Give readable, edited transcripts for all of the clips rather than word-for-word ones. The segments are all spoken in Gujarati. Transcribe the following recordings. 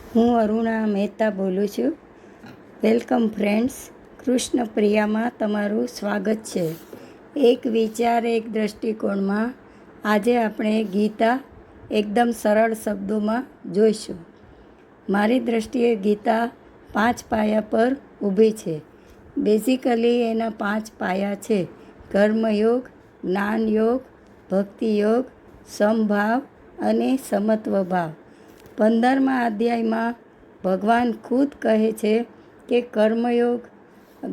હું અરુણા મહેતા બોલું છું. Welcome friends. કૃષ્ણ પ્રિયામાં તમારું સ્વાગત છે. એક વિચાર એક દૃષ્ટિકોણમાં આજે આપણે ગીતા એકદમ સરળ શબ્દોમાં જોઈશું. મારી દૃષ્ટિએ ગીતા 5 પાયા પર ઊભી છે. બેઝિકલી એના 5 પાયા છે: કર્મયોગ, જ્ઞાનયોગ, ભક્તિયોગ, સમભાવ અને સમત્વભાવ. 15મા અધ્યાયમાં ભગવાન ખુદ કહે છે કે કર્મયોગ,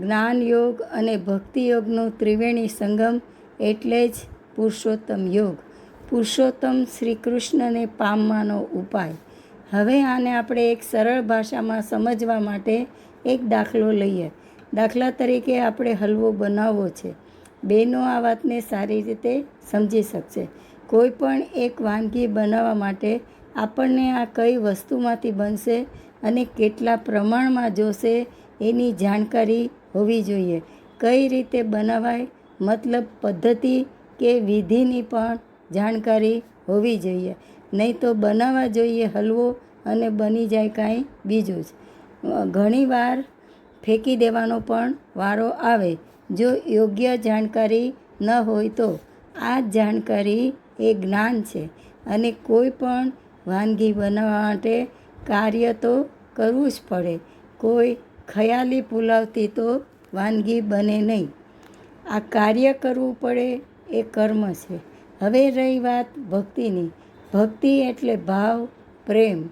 જ્ઞાનયોગ અને ભક્તિયોગનો ત્રિવેણી સંગમ એટલે જ પુરુષોત્તમ યોગ, પુરુષોત્તમ શ્રી કૃષ્ણને પામવાનો ઉપાય. હવે આને આપણે એક સરળ ભાષામાં સમજવા માટે એક દાખલો લઈએ. દાખલા તરીકે આપણે હલવો બનાવવો છે. બહેનો આ વાતને સારી રીતે સમજી શકશે. કોઈ પણ એક વાનગી બનાવવા માટે આપણને આ કઈ વસ્તુમાંથી બનશે અને કેટલા પ્રમાણમાં જોશે એની જાણકારી હોવી જોઈએ. કઈ રીતે બનાવાય, મતલબ પદ્ધતિ કે વિધિની પણ જાણકારી હોવી જોઈએ. નહીં તો બનાવવા જોઈએ હલવો અને બની જાય કાંઈ બીજું જ. ઘણીવાર ફેંકી દેવાનો પણ વારો આવે જો યોગ્ય જાણકારી ન હોય તો. આ જાણકારી એ જ્ઞાન છે અને કોઈ પણ વાનગી બનાવવા માટે કાર્ય તો કરવું જ પડે. કોઈ ખયાલી પુલાવથી તો વાનગી બને નહીં. આ કાર્ય કરવું પડે એ કર્મ છે. હવે રહી વાત ભક્તિની. ભક્તિ એટલે ભાવ, પ્રેમ.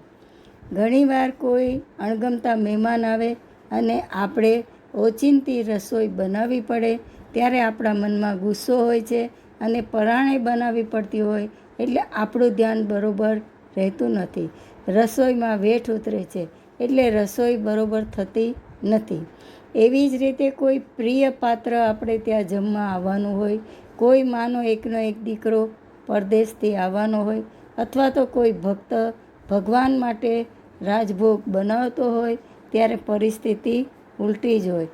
ઘણીવાર કોઈ અણગમતા મહેમાન આવે અને આપણે ઓચિંતી રસોઈ બનાવવી પડે ત્યારે આપણા મનમાં ગુસ્સો હોય છે અને પરાણે બનાવવી પડતી હોય એટલે આપણું ધ્યાન બરોબર રહેતું નથી. રસોઈમાં વેઠ ઉતરે છે એટલે રસોઈ બરોબર થતી નથી. એવી જ રીતે કોઈ પ્રિય પાત્ર આપણે ત્યાં જમવા આવવાનું હોય, કોઈ માનો એકનો એક દીકરો પરદેશથી આવવાનો હોય, અથવા તો કોઈ ભક્ત ભગવાન માટે રાજભોગ બનાવતો હોય ત્યારે પરિસ્થિતિ ઉલટી જ હોય.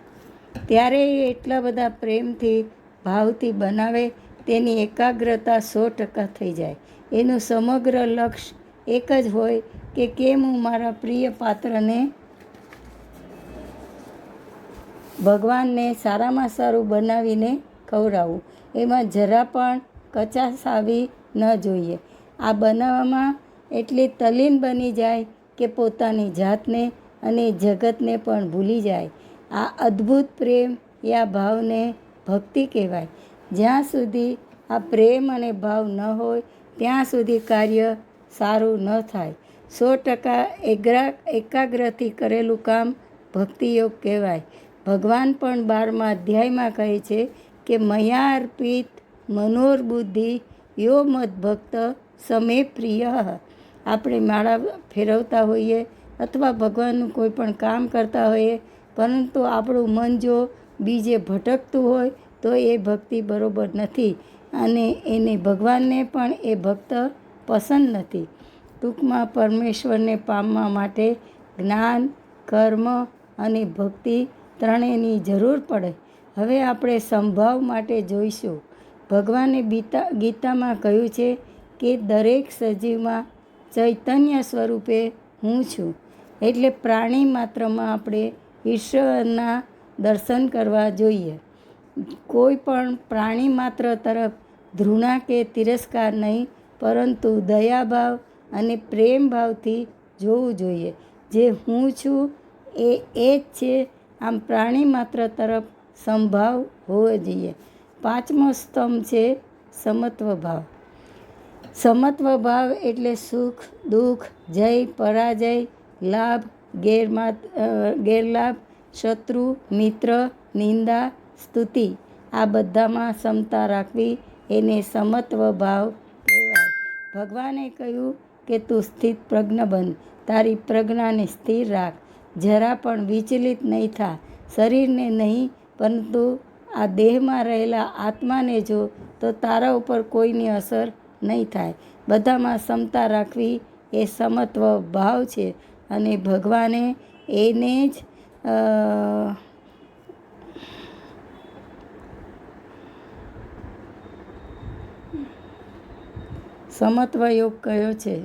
ત્યારે એ એટલા બધા પ્રેમથી, ભાવથી બનાવે તેની એકાગ્રતા 100% થઈ જાય. એનું સમગ્ર લક્ષ્ય એક જ હોય કે કેમ હું મારા પ્રિય પાત્રને ભગવાનને સારામાં સારું બનાવીને ખવડાવું. એમાં જરા પણ કચાશ આવી ન જોઈએ. આ બનાવવામાં એટલી તલ્લીન બની જાય કે પોતાની જાતને અને જગતને પણ ભૂલી જાય. આ અદ્ભુત પ્રેમ યા ભાવને ભક્તિ કહેવાય. જ્યાં સુધી આ પ્રેમ અને ભાવ ન હોય ત્યાં સુધી કાર્ય સારું ન થાય. 100% એકાગ્રથી કરેલું કામ ભક્તિયોગ કહેવાય. ભગવાન પણ 12મા અધ્યાયમાં કહે છે કે મયા અર્પિત મનોર્બુદ્ધિ યો મદ ભક્ત સમે પ્રિય. આપણે માળા ફેરવતા હોઈએ અથવા ભગવાનનું કોઈ પણ કામ કરતા હોઈએ, પરંતુ આપણું મન જો બીજે ભટકતું હોય તો એ ભક્તિ બરોબર નથી અને એને ભગવાનને પણ એ ભક્ત પસંદ નથી. ટૂંકમાં પરમેશ્વરને પામવા માટે જ્ઞાન, કર્મ અને ભક્તિ ત્રણેયની જરૂર પડે. હવે આપણે સમભાવ માટે જોઈશું. ભગવાને ગીતામાં કહ્યું છે કે દરેક સજીવમાં ચૈતન્ય સ્વરૂપે હું છું. એટલે પ્રાણી માત્રમાં આપણે ઈશ્વરના દર્શન કરવા જોઈએ. કોઈ પણ પ્રાણી માત્ર તરફ ધૃણા કે તિરસ્કાર નહીં, પરંતુ દયાભાવ અને પ્રેમ ભાવથી જોવું જોઈએ. જે હું છું એ જ છે. આમ પ્રાણી માત્ર તરફ સમભાવ હોવો જોઈએ. 5મો સ્તંભ છે સમત્વ ભાવ. સમત્વ ભાવ એટલે સુખ, દુઃખ, જય, પરાજય, લાભ, ગેરલાભ, શત્રુ, મિત્ર, નિંદા, સ્તુતિ, આ બધામાં સમતા રાખવી એને સમત્વ ભાવ કહેવાય. ભગવાને કહ્યું કે તું સ્થિત પ્રજ્ઞ બન, તારી પ્રજ્ઞાને સ્થિર રાખ, જરા પણ વિચલિત નહીં થા. શરીરને નહીં, પરંતુ આ દેહમાં રહેલા આત્માને જો તો તારા ઉપર કોઈની અસર નહીં થાય. બધામાં સમતા રાખવી એ સમત્વ ભાવ છે અને ભગવાને એને જ સમત્વ યોગ કહ્યો છે.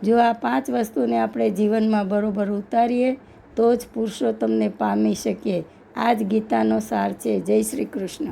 જો આ 5 વસ્તુને આપણે જીવનમાં બરોબર ઉતારીએ તો જ પુરુષોત્તમને પામી શકીએ. આ જ ગીતાનો સાર છે. જય શ્રી કૃષ્ણ.